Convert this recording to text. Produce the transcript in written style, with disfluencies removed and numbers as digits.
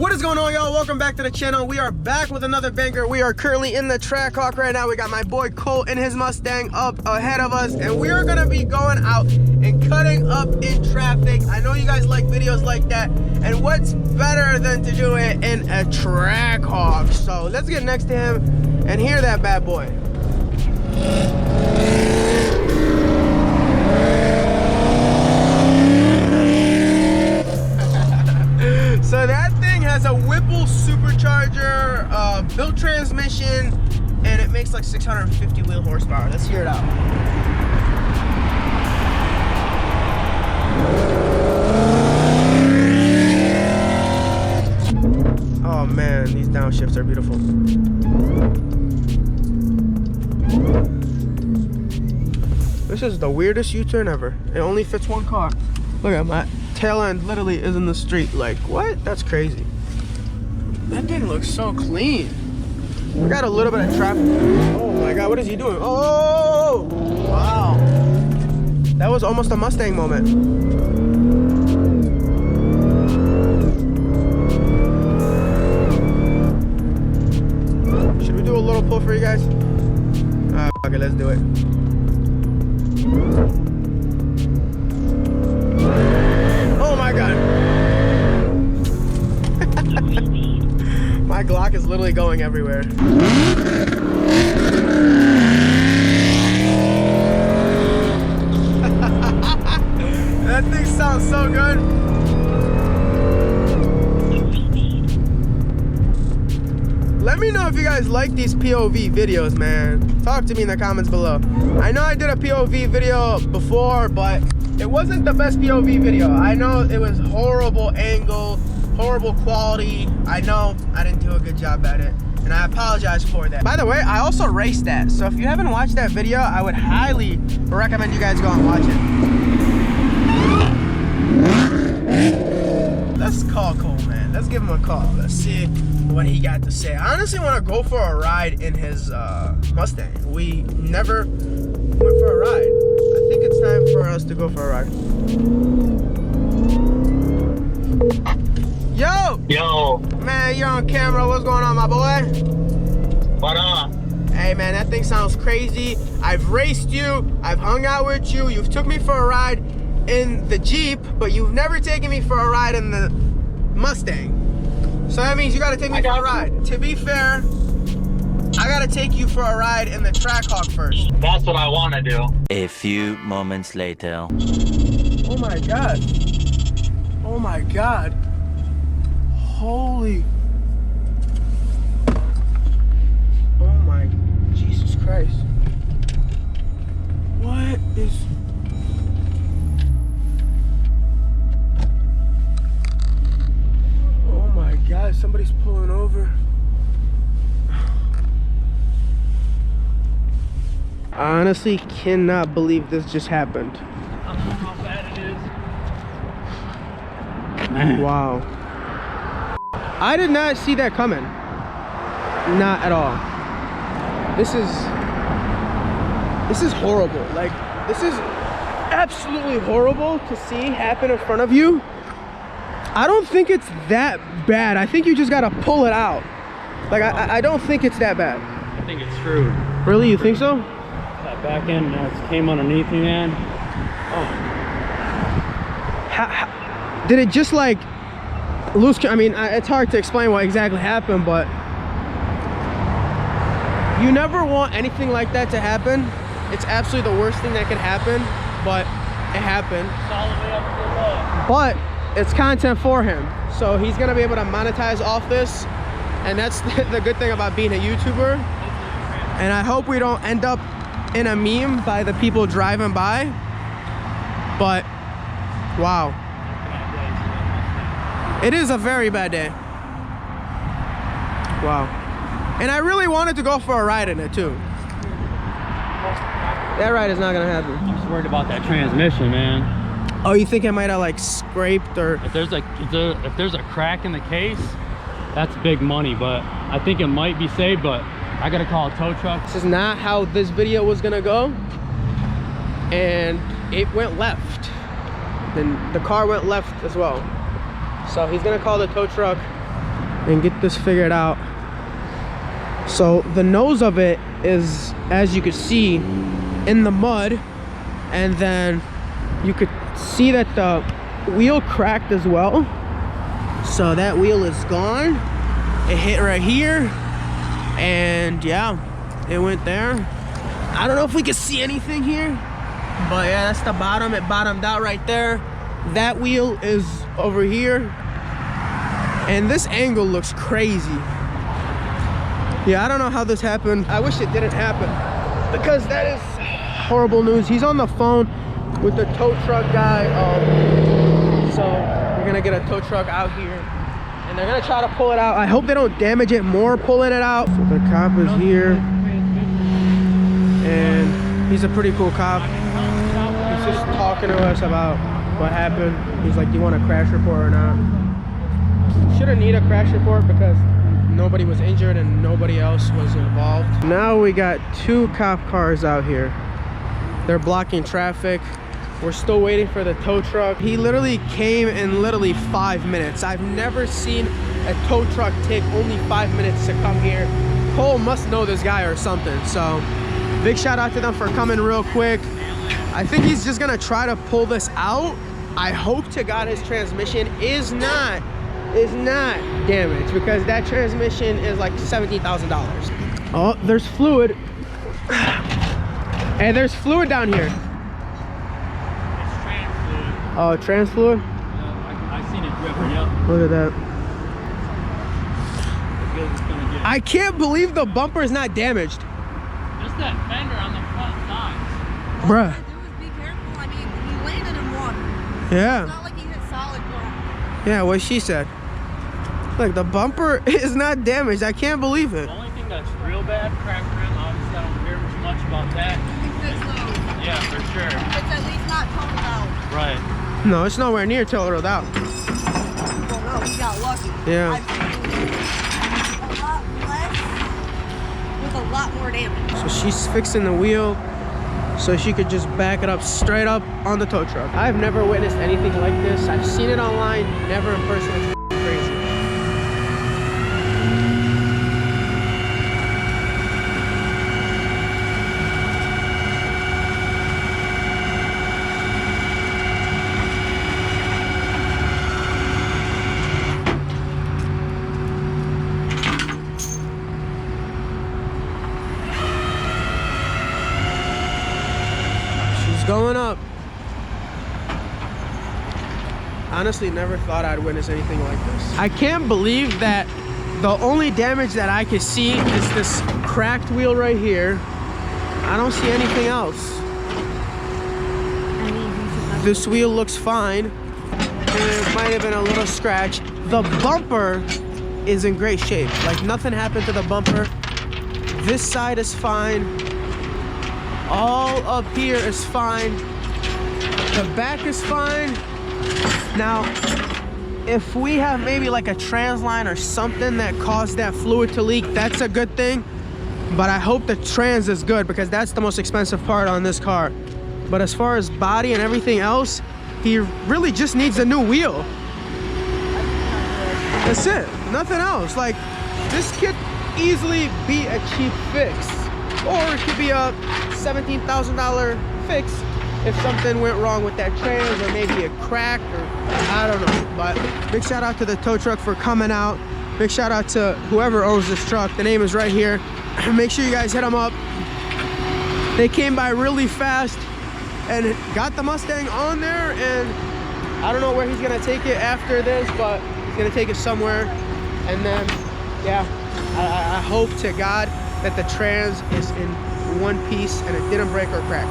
What is going on, y'all? Welcome back to the channel. We are back with another banger. We are currently in the Trackhawk right now. We got my boy Cole and his Mustang up ahead of us, and we are gonna be going out and cutting up in traffic. I know you guys like videos like that, and what's better than to do it in a Trackhawk? So let's get next to him and hear that bad boy. So that thing has a Whipple supercharger, built transmission, and it makes like 650 wheel horsepower. Let's hear it out. Oh man, these downshifts are beautiful. This is the weirdest U-turn ever. It only fits one car. Look at my tail end literally is in the street. Like, what? That's crazy. That thing looks so clean. We got a little bit of traffic. Oh my God, what is he doing? Oh, wow. That was almost a Mustang moment. Should we do a little pull for you guys? Okay, let's do it. Oh my God. My Glock is literally going everywhere. That thing sounds so good. Let me know if you guys like these POV videos, man. Talk to me in the comments below. I know I did a POV video before, but it wasn't the best POV video. I know it was horrible angle, horrible quality. I know I didn't do a good job at it, and I apologize for that. By the way, I also raced that, so if you haven't watched that video, I would highly recommend you guys go and watch it. Let's call Cole, man. Let's give him a call. Let's see what he got to say. I honestly want to go for a ride in his Mustang. We never went for a ride. I think it's time for us to go for a ride. Yo! Yo! Man, you're on camera. What's going on, my boy? What up? Hey, man, that thing sounds crazy. I've raced you. I've hung out with you. You've took me for a ride in the Jeep, but you've never taken me for a ride in the Mustang. So that means you gotta take me for a ride. To be fair, I gotta take you for a ride in the Trackhawk first. That's what I want to do. A few moments later. Oh my God. Oh my God. Holy. Oh my Jesus Christ. What is... Oh my God, somebody's pulling over. I honestly cannot believe this just happened. I don't know how bad it is. Wow. I did not see that coming. Not at all. This is horrible. Like, this is absolutely horrible to see happen in front of you. I don't think it's that bad. I think you just gotta pull it out. Like, I don't think it's that bad. I think it's screwed. Really? You think so? That back end came underneath me, man. How, did it just like lose? I mean, it's hard to explain what exactly happened, but you never want anything like that to happen. It's absolutely the worst thing that could happen, but it happened. It's all the way up to the low. But it's content for him, so he's gonna be able to monetize off this, and that's the good thing about being a YouTuber. And I hope we don't end up in a meme by the people driving by, but wow, it is a very bad day. Wow. And I really wanted to go for a ride in it too. That ride is not gonna happen. I'm just worried about that transmission, man. Oh, you think it might have like scraped or? If there's a crack in the case, that's big money. But I think it might be saved. But I gotta call a tow truck. This is not how this video was gonna go, and it went left. Then the car went left as well. So he's gonna call the tow truck and get this figured out. So the nose of it is, as you can see, in the mud, and then you could see that the wheel cracked as well. So that wheel is gone. It hit right here, and yeah, it went there. I don't know if we can see anything here, but yeah, that's the bottom. It bottomed out right there. That wheel is over here, and this angle looks crazy. Yeah, I don't know how this happened. I wish it didn't happen, because that is horrible news. He's on the phone with the tow truck guy, so we're gonna get a tow truck out here, and they're gonna try to pull it out. I hope they don't damage it more pulling it out. So the cop is here, and he's a pretty cool cop. He's just talking to us about what happened. He's like, do you want a crash report or not? Shouldn't need a crash report because nobody was injured and nobody else was involved. Now we got 2 cop cars out here. They're blocking traffic. We're still waiting for the tow truck. He literally came in literally 5 minutes. I've never seen a tow truck take only 5 minutes to come here. Cole must know this guy or something. So big shout out to them for coming real quick. I think he's just gonna try to pull this out. I hope to God his transmission is not damaged, because that transmission is like $17,000. Oh, there's fluid. And there's fluid down here. It's trans fluid. Oh, trans fluid? Yeah, I seen it drip, yep. Look at that. It's gonna get it. I can't believe the bumper is not damaged. Just that fender on the front side. Bruh. All you gotta do is be careful. I mean, he landed in water. Yeah. It's not like he hit solid rock. Yeah, what she said. Look, the bumper is not damaged. I can't believe it. The only thing that's real bad, cracked rim, obviously I don't care too much about that. Fix those. Yeah, for sure. It's at least not totaled out. Right. No, it's nowhere near totaled out. Well, no, he got lucky. Yeah. I've seen a lot less with a lot more damage. So she's fixing the wheel so she could just back it up straight up on the tow truck. I've never witnessed anything like this. I've seen it online, never in person. It's crazy. Going up. Honestly, never thought I'd witness anything like this. I can't believe that the only damage that I could see is this cracked wheel right here. I don't see anything else. This wheel looks fine. There might have been a little scratch. The bumper is in great shape. Like, nothing happened to the bumper. This side is fine. All up here is fine. The back is fine. Now, if we have maybe like a trans line or something that caused that fluid to leak, that's a good thing. But I hope the trans is good, because that's the most expensive part on this car. But as far as body and everything else, he really just needs a new wheel. That's it, nothing else. Like, this could easily be a cheap fix, or it could be a $17,000 fix if something went wrong with that trans, or maybe it cracked, or I don't know. But big shout out to the tow truck for coming out. Big shout out to whoever owns this truck. The name is right here. Make sure you guys hit them up. They came by really fast and got the Mustang on there, and I don't know where he's gonna take it after this, but he's gonna take it somewhere. And then, yeah, I hope to God that the trans is in one piece and it didn't break or crack.